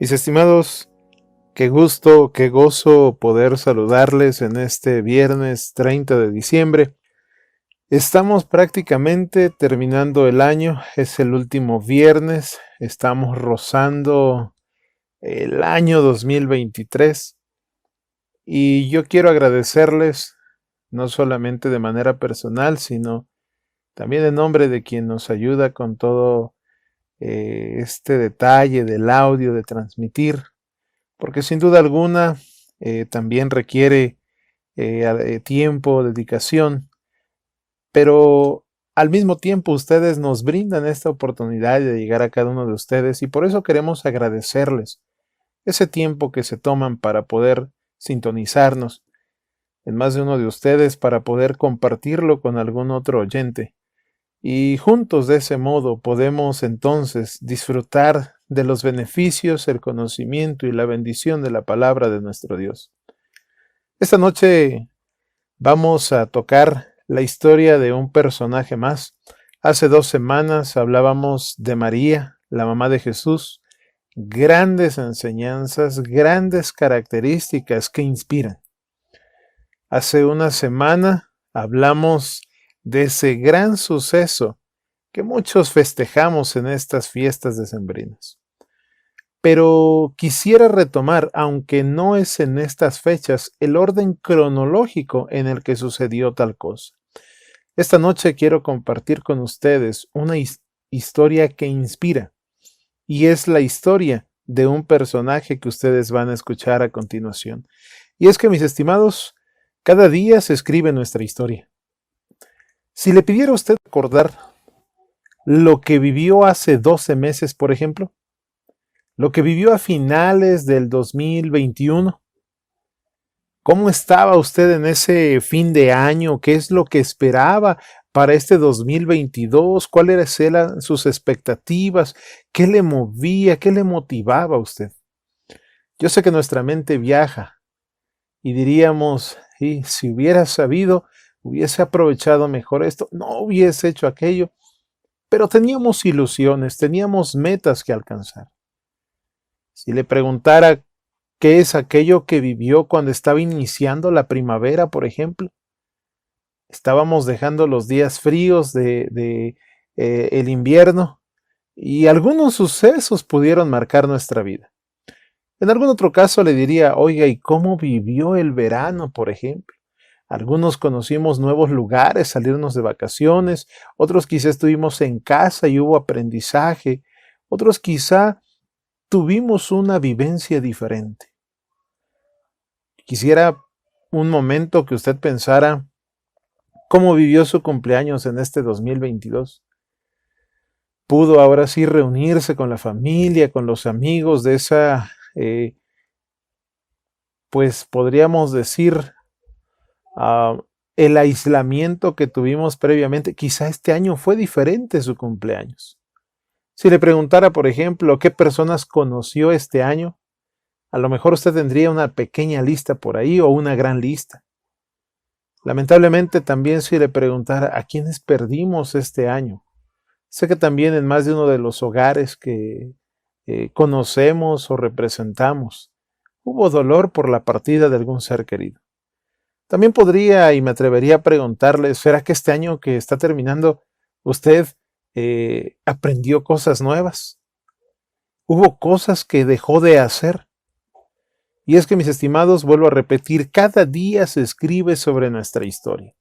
Mis estimados, qué gusto, qué gozo poder saludarles en este viernes 30 de diciembre. Estamos prácticamente terminando el año, es el último viernes, estamos rozando el año 2023 y yo quiero agradecerles no solamente de manera personal, sino también en nombre de quien nos ayuda con todo este detalle del audio, de transmitir, porque sin duda alguna también requiere tiempo, dedicación, pero al mismo tiempo ustedes nos brindan esta oportunidad de llegar a cada uno de ustedes y por eso queremos agradecerles ese tiempo que se toman para poder sintonizarnos en más de uno de ustedes, para poder compartirlo con algún otro oyente. Y juntos de ese modo podemos entonces disfrutar de los beneficios, el conocimiento y la bendición de la palabra de nuestro Dios. Esta noche vamos a tocar la historia de un personaje más. Hace 2 semanas hablábamos de María, la mamá de Jesús. Grandes enseñanzas, grandes características que inspiran. Hace una semana hablamos de ese gran suceso que muchos festejamos en estas fiestas decembrinas. Pero quisiera retomar, aunque no es en estas fechas, el orden cronológico en el que sucedió tal cosa. Esta noche quiero compartir con ustedes una historia que inspira, y es la historia de un personaje que ustedes van a escuchar a continuación. Y es que, mis estimados, cada día se escribe nuestra historia. Si le pidiera a usted recordar lo que vivió hace 12 meses, por ejemplo, lo que vivió a finales del 2021, ¿cómo estaba usted en ese fin de año? ¿Qué es lo que esperaba para este 2022? ¿Cuáles eran sus expectativas? ¿Qué le movía? ¿Qué le motivaba a usted? Yo sé que nuestra mente viaja y diríamos, si hubiera sabido, hubiese aprovechado mejor esto, no hubiese hecho aquello, pero teníamos ilusiones, teníamos metas que alcanzar. Si le preguntara qué es aquello que vivió cuando estaba iniciando la primavera, por ejemplo, estábamos dejando los días fríos de el invierno y algunos sucesos pudieron marcar nuestra vida. En algún otro caso le diría, oiga, ¿y cómo vivió el verano, por ejemplo? Algunos conocimos nuevos lugares, salirnos de vacaciones, otros quizá estuvimos en casa y hubo aprendizaje, otros quizá tuvimos una vivencia diferente. Quisiera un momento que usted pensara cómo vivió su cumpleaños en este 2022. Pudo ahora sí reunirse con la familia, con los amigos de esa, pues podríamos decir, el aislamiento que tuvimos previamente. Quizá este año fue diferente su cumpleaños. Si le preguntara, por ejemplo, qué personas conoció este año, a lo mejor usted tendría una pequeña lista por ahí o una gran lista. Lamentablemente también si le preguntara a quiénes perdimos este año. Sé que también en más de uno de los hogares que conocemos o representamos, hubo dolor por la partida de algún ser querido. También podría y me atrevería a preguntarle, ¿será que este año que está terminando usted aprendió cosas nuevas? ¿Hubo cosas que dejó de hacer? Y es que, mis estimados, vuelvo a repetir, cada día se escribe sobre nuestra historia.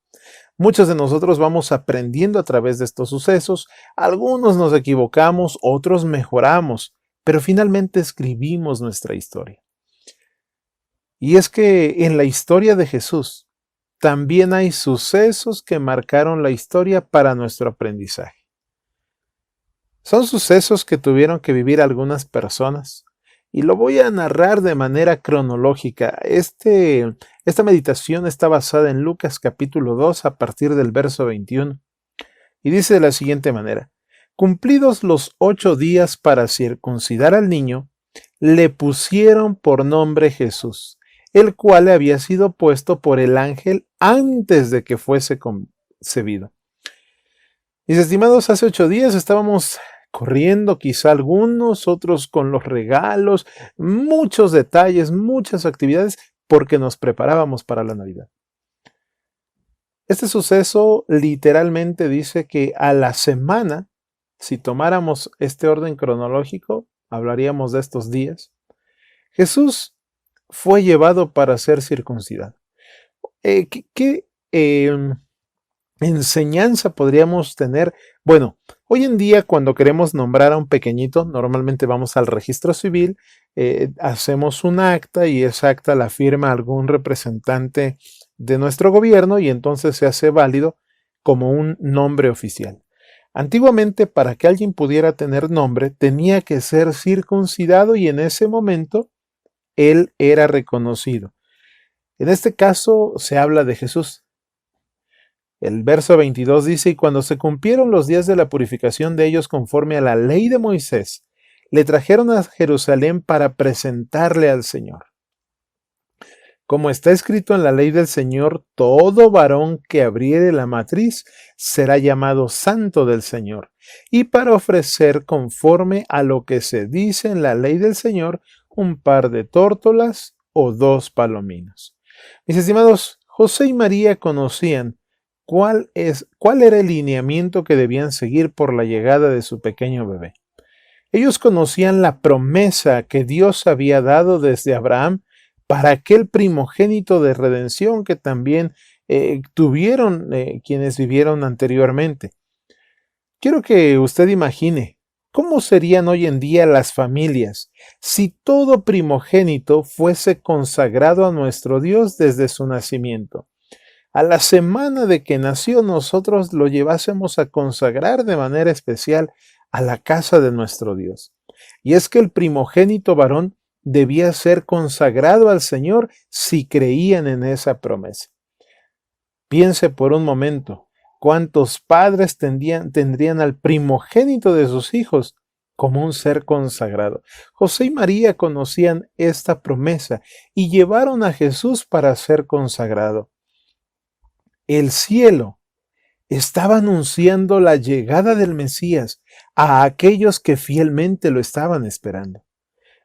Muchos de nosotros vamos aprendiendo a través de estos sucesos, algunos nos equivocamos, otros mejoramos, pero finalmente escribimos nuestra historia. Y es que en la historia de Jesús también hay sucesos que marcaron la historia para nuestro aprendizaje. Son sucesos que tuvieron que vivir algunas personas y lo voy a narrar de manera cronológica. Esta meditación está basada en Lucas capítulo 2 a partir del verso 21 y dice de la siguiente manera: cumplidos los 8 días para circuncidar al niño, le pusieron por nombre Jesús, el cual le había sido puesto por el ángel antes de que fuese concebido. Mis estimados, hace 8 días estábamos corriendo, quizá algunos, otros con los regalos, muchos detalles, muchas actividades, porque nos preparábamos para la Navidad. Este suceso literalmente dice que a la semana, si tomáramos este orden cronológico, hablaríamos de estos días, Jesús fue llevado para ser circuncidado. ¿Qué enseñanza podríamos tener? Bueno, hoy en día cuando queremos nombrar a un pequeñito, normalmente vamos al registro civil, hacemos un acta y esa acta la firma algún representante de nuestro gobierno y entonces se hace válido como un nombre oficial. Antiguamente, para que alguien pudiera tener nombre, tenía que ser circuncidado y en ese momento él era reconocido. En este caso se habla de Jesús. El verso 22 dice, y cuando se cumplieron los días de la purificación de ellos conforme a la ley de Moisés, le trajeron a Jerusalén para presentarle al Señor. Como está escrito en la ley del Señor, todo varón que abriere la matriz será llamado santo del Señor, y para ofrecer conforme a lo que se dice en la ley del Señor, un par de tórtolas o 2 palominos. Mis estimados, José y María conocían cuál era el lineamiento que debían seguir por la llegada de su pequeño bebé. Ellos conocían la promesa que Dios había dado desde Abraham para aquel primogénito de redención que también tuvieron quienes vivieron anteriormente. Quiero que usted imagine cómo serían hoy en día las familias si todo primogénito fuese consagrado a nuestro Dios desde su nacimiento. A la semana de que nació nosotros lo llevásemos a consagrar de manera especial a la casa de nuestro Dios. Y es que el primogénito varón debía ser consagrado al Señor si creían en esa promesa. Piense por un momento, ¿cuántos padres tendrían al primogénito de sus hijos como un ser consagrado? José y María conocían esta promesa y llevaron a Jesús para ser consagrado. El cielo estaba anunciando la llegada del Mesías a aquellos que fielmente lo estaban esperando.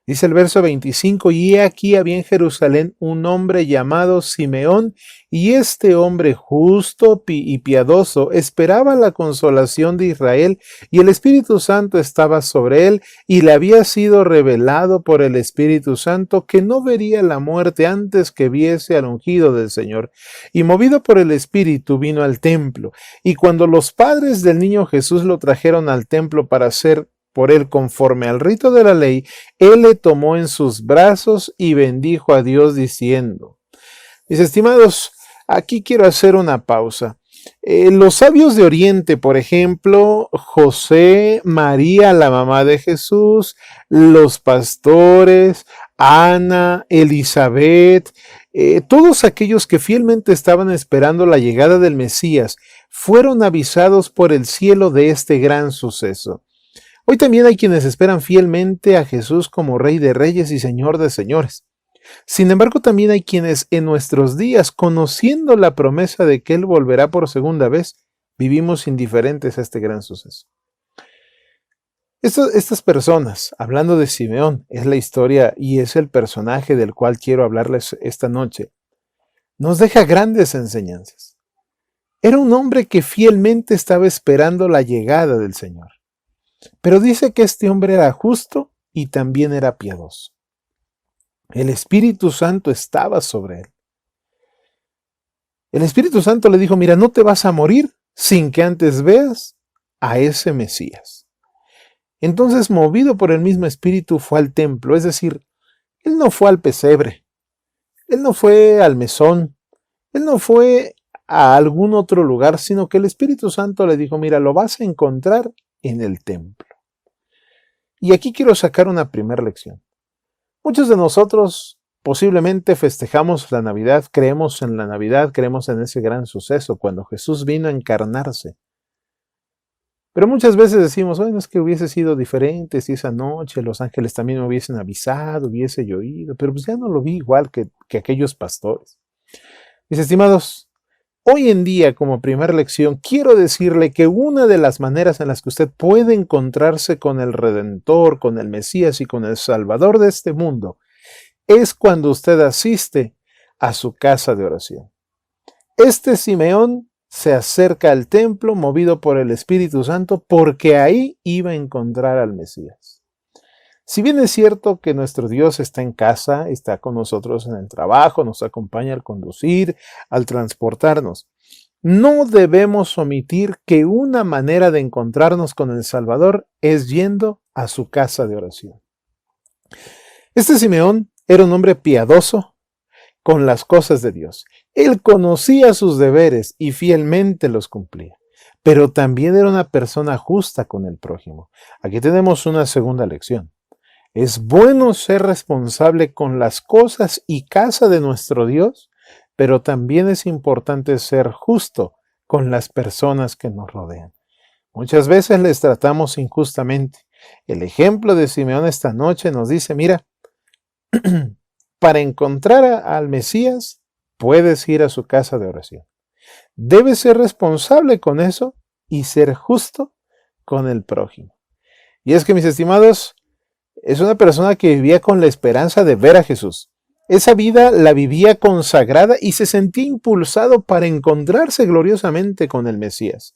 Dice el verso 25, y he aquí había en Jerusalén un hombre llamado Simeón, y este hombre justo y piadoso esperaba la consolación de Israel, y el Espíritu Santo estaba sobre él, y le había sido revelado por el Espíritu Santo que no vería la muerte antes que viese al ungido del Señor. Y movido por el Espíritu vino al templo, y cuando los padres del niño Jesús lo trajeron al templo para hacer por él conforme al rito de la ley, él le tomó en sus brazos y bendijo a Dios diciendo. Mis estimados, aquí quiero hacer una pausa. Los sabios de Oriente, por ejemplo, José, María, la mamá de Jesús, los pastores, Ana, Elizabeth, todos aquellos que fielmente estaban esperando la llegada del Mesías, fueron avisados por el cielo de este gran suceso. Hoy también hay quienes esperan fielmente a Jesús como Rey de Reyes y Señor de Señores. Sin embargo, también hay quienes en nuestros días, conociendo la promesa de que Él volverá por segunda vez, vivimos indiferentes a este gran suceso. Estas personas, hablando de Simeón, es la historia y es el personaje del cual quiero hablarles esta noche, nos deja grandes enseñanzas. Era un hombre que fielmente estaba esperando la llegada del Señor. Pero dice que este hombre era justo y también era piadoso. El Espíritu Santo estaba sobre él. El Espíritu Santo le dijo, mira, no te vas a morir sin que antes veas a ese Mesías. Entonces, movido por el mismo Espíritu, fue al templo. Es decir, él no fue al pesebre, él no fue al mesón, él no fue a algún otro lugar, sino que el Espíritu Santo le dijo, mira, lo vas a encontrar en el templo. Y aquí quiero sacar una primera lección. Muchos de nosotros posiblemente festejamos la Navidad, creemos en la Navidad, creemos en ese gran suceso, cuando Jesús vino a encarnarse. Pero muchas veces decimos, bueno, es que hubiese sido diferente si esa noche los ángeles también me hubiesen avisado, hubiese yo oído, pero pues ya no lo vi igual que aquellos pastores. Mis estimados, Hoy en día, como primera lección, quiero decirle que una de las maneras en las que usted puede encontrarse con el Redentor, con el Mesías y con el Salvador de este mundo, es cuando usted asiste a su casa de oración. Este Simeón se acerca al templo movido por el Espíritu Santo porque ahí iba a encontrar al Mesías. Si bien es cierto que nuestro Dios está en casa, está con nosotros en el trabajo, nos acompaña al conducir, al transportarnos, no debemos omitir que una manera de encontrarnos con el Salvador es yendo a su casa de oración. Este Simeón era un hombre piadoso con las cosas de Dios. Él conocía sus deberes y fielmente los cumplía, pero también era una persona justa con el prójimo. Aquí tenemos una segunda lección. Es bueno ser responsable con las cosas y casa de nuestro Dios, pero también es importante ser justo con las personas que nos rodean. Muchas veces les tratamos injustamente. El ejemplo de Simeón esta noche nos dice, mira, para encontrar al Mesías, puedes ir a su casa de oración. Debes ser responsable con eso y ser justo con el prójimo. Y es que, mis estimados, es una persona que vivía con la esperanza de ver a Jesús. Esa vida la vivía consagrada y se sentía impulsado para encontrarse gloriosamente con el Mesías.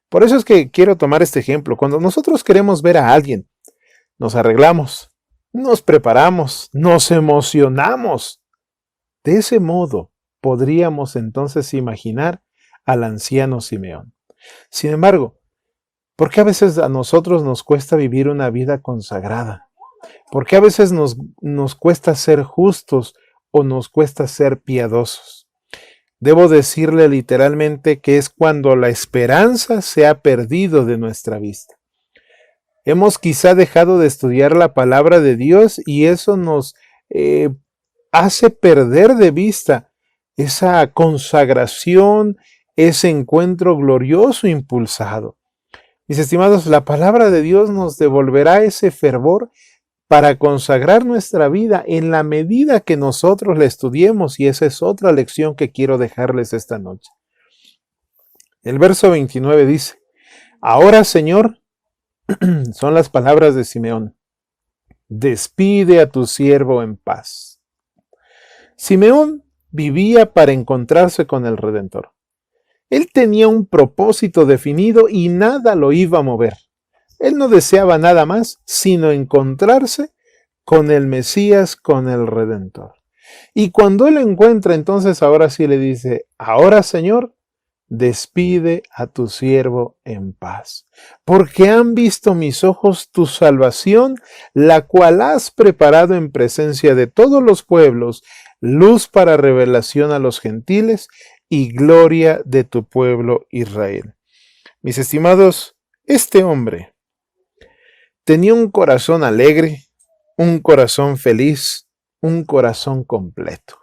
Por eso es que quiero tomar este ejemplo. Cuando nosotros queremos ver a alguien, nos arreglamos, nos preparamos, nos emocionamos. De ese modo, podríamos entonces imaginar al anciano Simeón. Sin embargo, ¿por qué a veces a nosotros nos cuesta vivir una vida consagrada? ¿Por qué a veces nos cuesta ser justos o nos cuesta ser piadosos? Debo decirle literalmente que es cuando la esperanza se ha perdido de nuestra vista. Hemos quizá dejado de estudiar la palabra de Dios y eso nos hace perder de vista esa consagración, ese encuentro glorioso impulsado. Mis estimados, la palabra de Dios nos devolverá ese fervor para consagrar nuestra vida en la medida que nosotros la estudiemos, y esa es otra lección que quiero dejarles esta noche. El verso 29 dice, ahora, Señor, son las palabras de Simeón, despide a tu siervo en paz. Simeón vivía para encontrarse con el Redentor. Él tenía un propósito definido y nada lo iba a mover. Él no deseaba nada más sino encontrarse con el Mesías, con el Redentor. Y cuando él lo encuentra, entonces ahora sí le dice, ahora, Señor, despide a tu siervo en paz, porque han visto mis ojos tu salvación, la cual has preparado en presencia de todos los pueblos, luz para revelación a los gentiles y gloria de tu pueblo Israel. Mis estimados, este hombre tenía un corazón alegre, un corazón feliz, un corazón completo.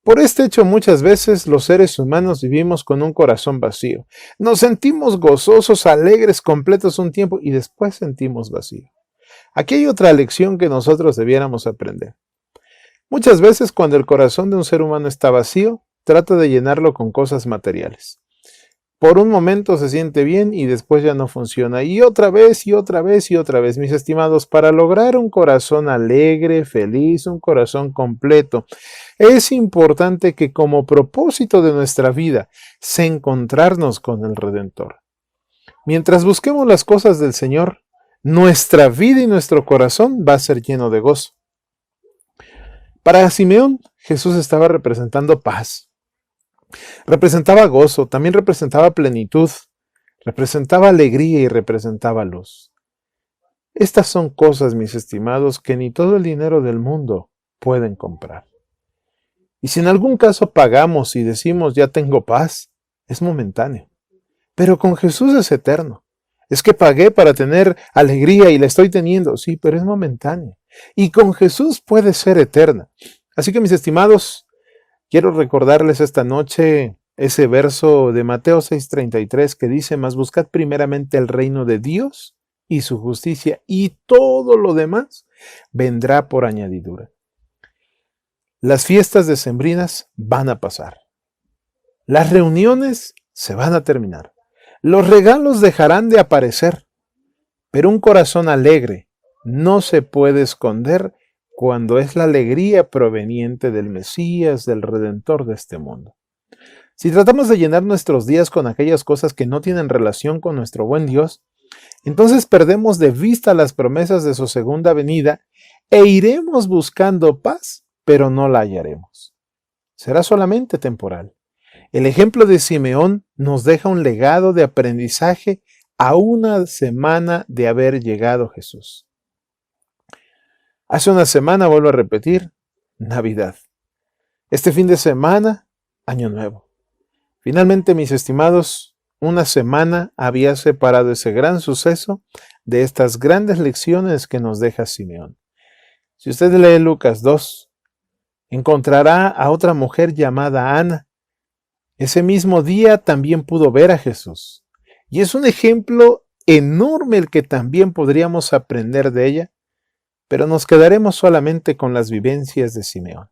Por este hecho, muchas veces los seres humanos vivimos con un corazón vacío. Nos sentimos gozosos, alegres, completos un tiempo y después sentimos vacío. Aquí hay otra lección que nosotros debiéramos aprender. Muchas veces cuando el corazón de un ser humano está vacío, trata de llenarlo con cosas materiales. Por un momento se siente bien y después ya no funciona. Y otra vez, y otra vez, y otra vez. Mis estimados, para lograr un corazón alegre, feliz, un corazón completo, es importante que como propósito de nuestra vida sea encontrarnos con el Redentor. Mientras busquemos las cosas del Señor, nuestra vida y nuestro corazón va a ser lleno de gozo. Para Simeón, Jesús estaba representando paz. Representaba gozo, también representaba plenitud, representaba alegría y representaba luz. Estas son cosas, mis estimados, que ni todo el dinero del mundo pueden comprar. Y si en algún caso pagamos y decimos ya tengo paz, es momentáneo. Pero con Jesús es eterno. Es que pagué para tener alegría y la estoy teniendo, sí, pero es momentáneo. Y con Jesús puede ser eterna. Así que, mis estimados, quiero recordarles esta noche ese verso de Mateo 6:33 que dice, mas buscad primeramente el reino de Dios y su justicia, y todo lo demás vendrá por añadidura. Las fiestas decembrinas van a pasar. Las reuniones se van a terminar. Los regalos dejarán de aparecer. Pero un corazón alegre no se puede esconder cuando es la alegría proveniente del Mesías, del Redentor de este mundo. Si tratamos de llenar nuestros días con aquellas cosas que no tienen relación con nuestro buen Dios, entonces perdemos de vista las promesas de su segunda venida e iremos buscando paz, pero no la hallaremos. Será solamente temporal. El ejemplo de Simeón nos deja un legado de aprendizaje a una semana de haber llegado Jesús. Hace una semana, vuelvo a repetir, Navidad. Este fin de semana, Año Nuevo. Finalmente, mis estimados, una semana había separado ese gran suceso de estas grandes lecciones que nos deja Simeón. Si usted lee Lucas 2, encontrará a otra mujer llamada Ana. Ese mismo día también pudo ver a Jesús. Y es un ejemplo enorme el que también podríamos aprender de ella, pero nos quedaremos solamente con las vivencias de Simeón.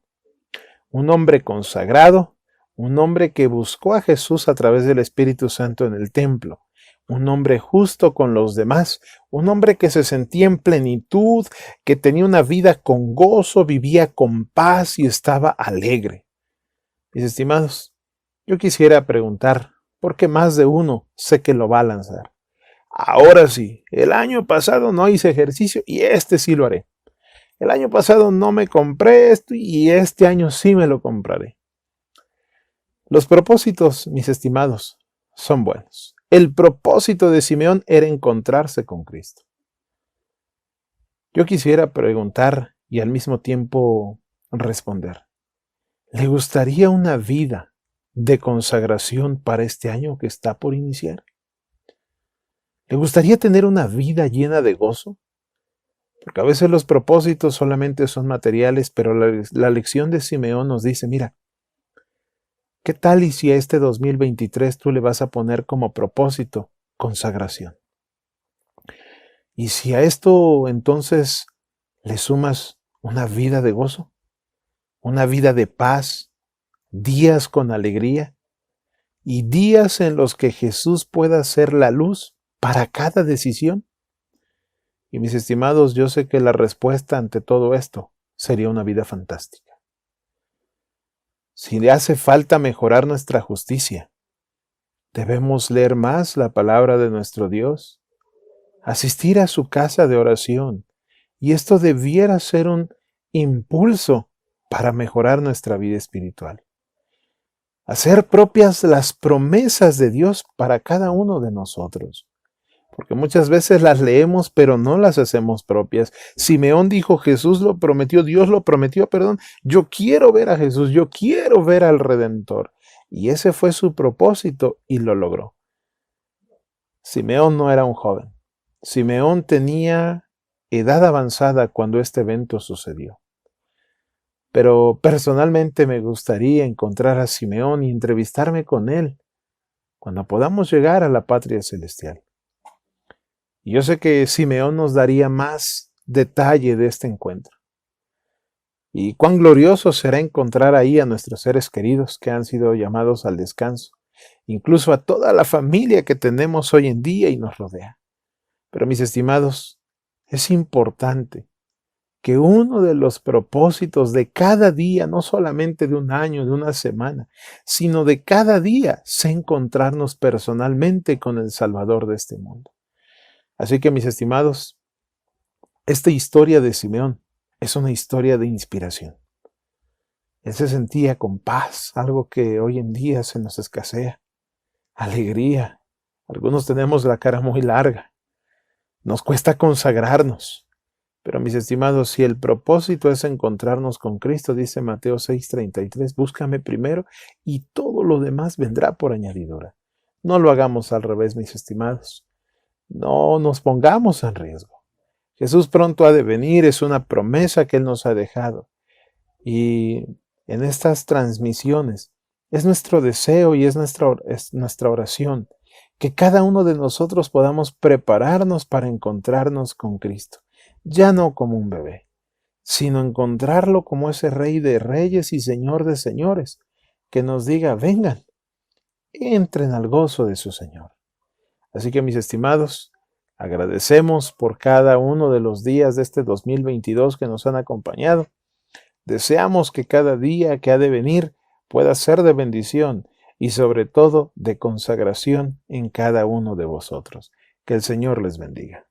Un hombre consagrado, un hombre que buscó a Jesús a través del Espíritu Santo en el templo, un hombre justo con los demás, un hombre que se sentía en plenitud, que tenía una vida con gozo, vivía con paz y estaba alegre. Mis estimados, yo quisiera preguntar, porque más de uno sé que lo va a lanzar. Ahora sí, el año pasado no hice ejercicio y este sí lo haré. El año pasado no me compré esto y este año sí me lo compraré. Los propósitos, mis estimados, son buenos. El propósito de Simeón era encontrarse con Cristo. Yo quisiera preguntar y al mismo tiempo responder. ¿Le gustaría una vida de consagración para este año que está por iniciar? ¿Le gustaría tener una vida llena de gozo? Porque a veces los propósitos solamente son materiales, pero la lección de Simeón nos dice, mira, ¿qué tal y si a este 2023 tú le vas a poner como propósito consagración? Y si a esto entonces le sumas una vida de gozo, una vida de paz, días con alegría y días en los que Jesús pueda ser la luz para cada decisión. Y mis estimados, yo sé que la respuesta ante todo esto sería una vida fantástica. Si le hace falta mejorar nuestra justicia, debemos leer más la palabra de nuestro Dios, asistir a su casa de oración, y esto debiera ser un impulso para mejorar nuestra vida espiritual. Hacer propias las promesas de Dios para cada uno de nosotros. Porque muchas veces las leemos, pero no las hacemos propias. Simeón dijo, Jesús lo prometió, Dios lo prometió, perdón. Yo quiero ver a Jesús, yo quiero ver al Redentor. Y ese fue su propósito y lo logró. Simeón no era un joven. Simeón tenía edad avanzada cuando este evento sucedió. Pero personalmente me gustaría encontrar a Simeón y entrevistarme con él cuando podamos llegar a la patria celestial. Y yo sé que Simeón nos daría más detalle de este encuentro. Y cuán glorioso será encontrar ahí a nuestros seres queridos que han sido llamados al descanso, incluso a toda la familia que tenemos hoy en día y nos rodea. Pero mis estimados, es importante que uno de los propósitos de cada día, no solamente de un año, de una semana, sino de cada día, sea encontrarnos personalmente con el Salvador de este mundo. Así que, mis estimados, esta historia de Simeón es una historia de inspiración. Él se sentía con paz, algo que hoy en día se nos escasea. Alegría. Algunos tenemos la cara muy larga. Nos cuesta consagrarnos. Pero, mis estimados, si el propósito es encontrarnos con Cristo, dice Mateo 6:33, búscame primero y todo lo demás vendrá por añadidura. No lo hagamos al revés, mis estimados. No nos pongamos en riesgo. Jesús pronto ha de venir, es una promesa que Él nos ha dejado. Y en estas transmisiones es nuestro deseo y es nuestra oración que cada uno de nosotros podamos prepararnos para encontrarnos con Cristo. Ya no como un bebé, sino encontrarlo como ese Rey de reyes y Señor de señores, que nos diga, vengan, entren al gozo de su Señor. Así que, mis estimados, agradecemos por cada uno de los días de este 2022 que nos han acompañado. Deseamos que cada día que ha de venir pueda ser de bendición y sobre todo de consagración en cada uno de vosotros. Que el Señor les bendiga.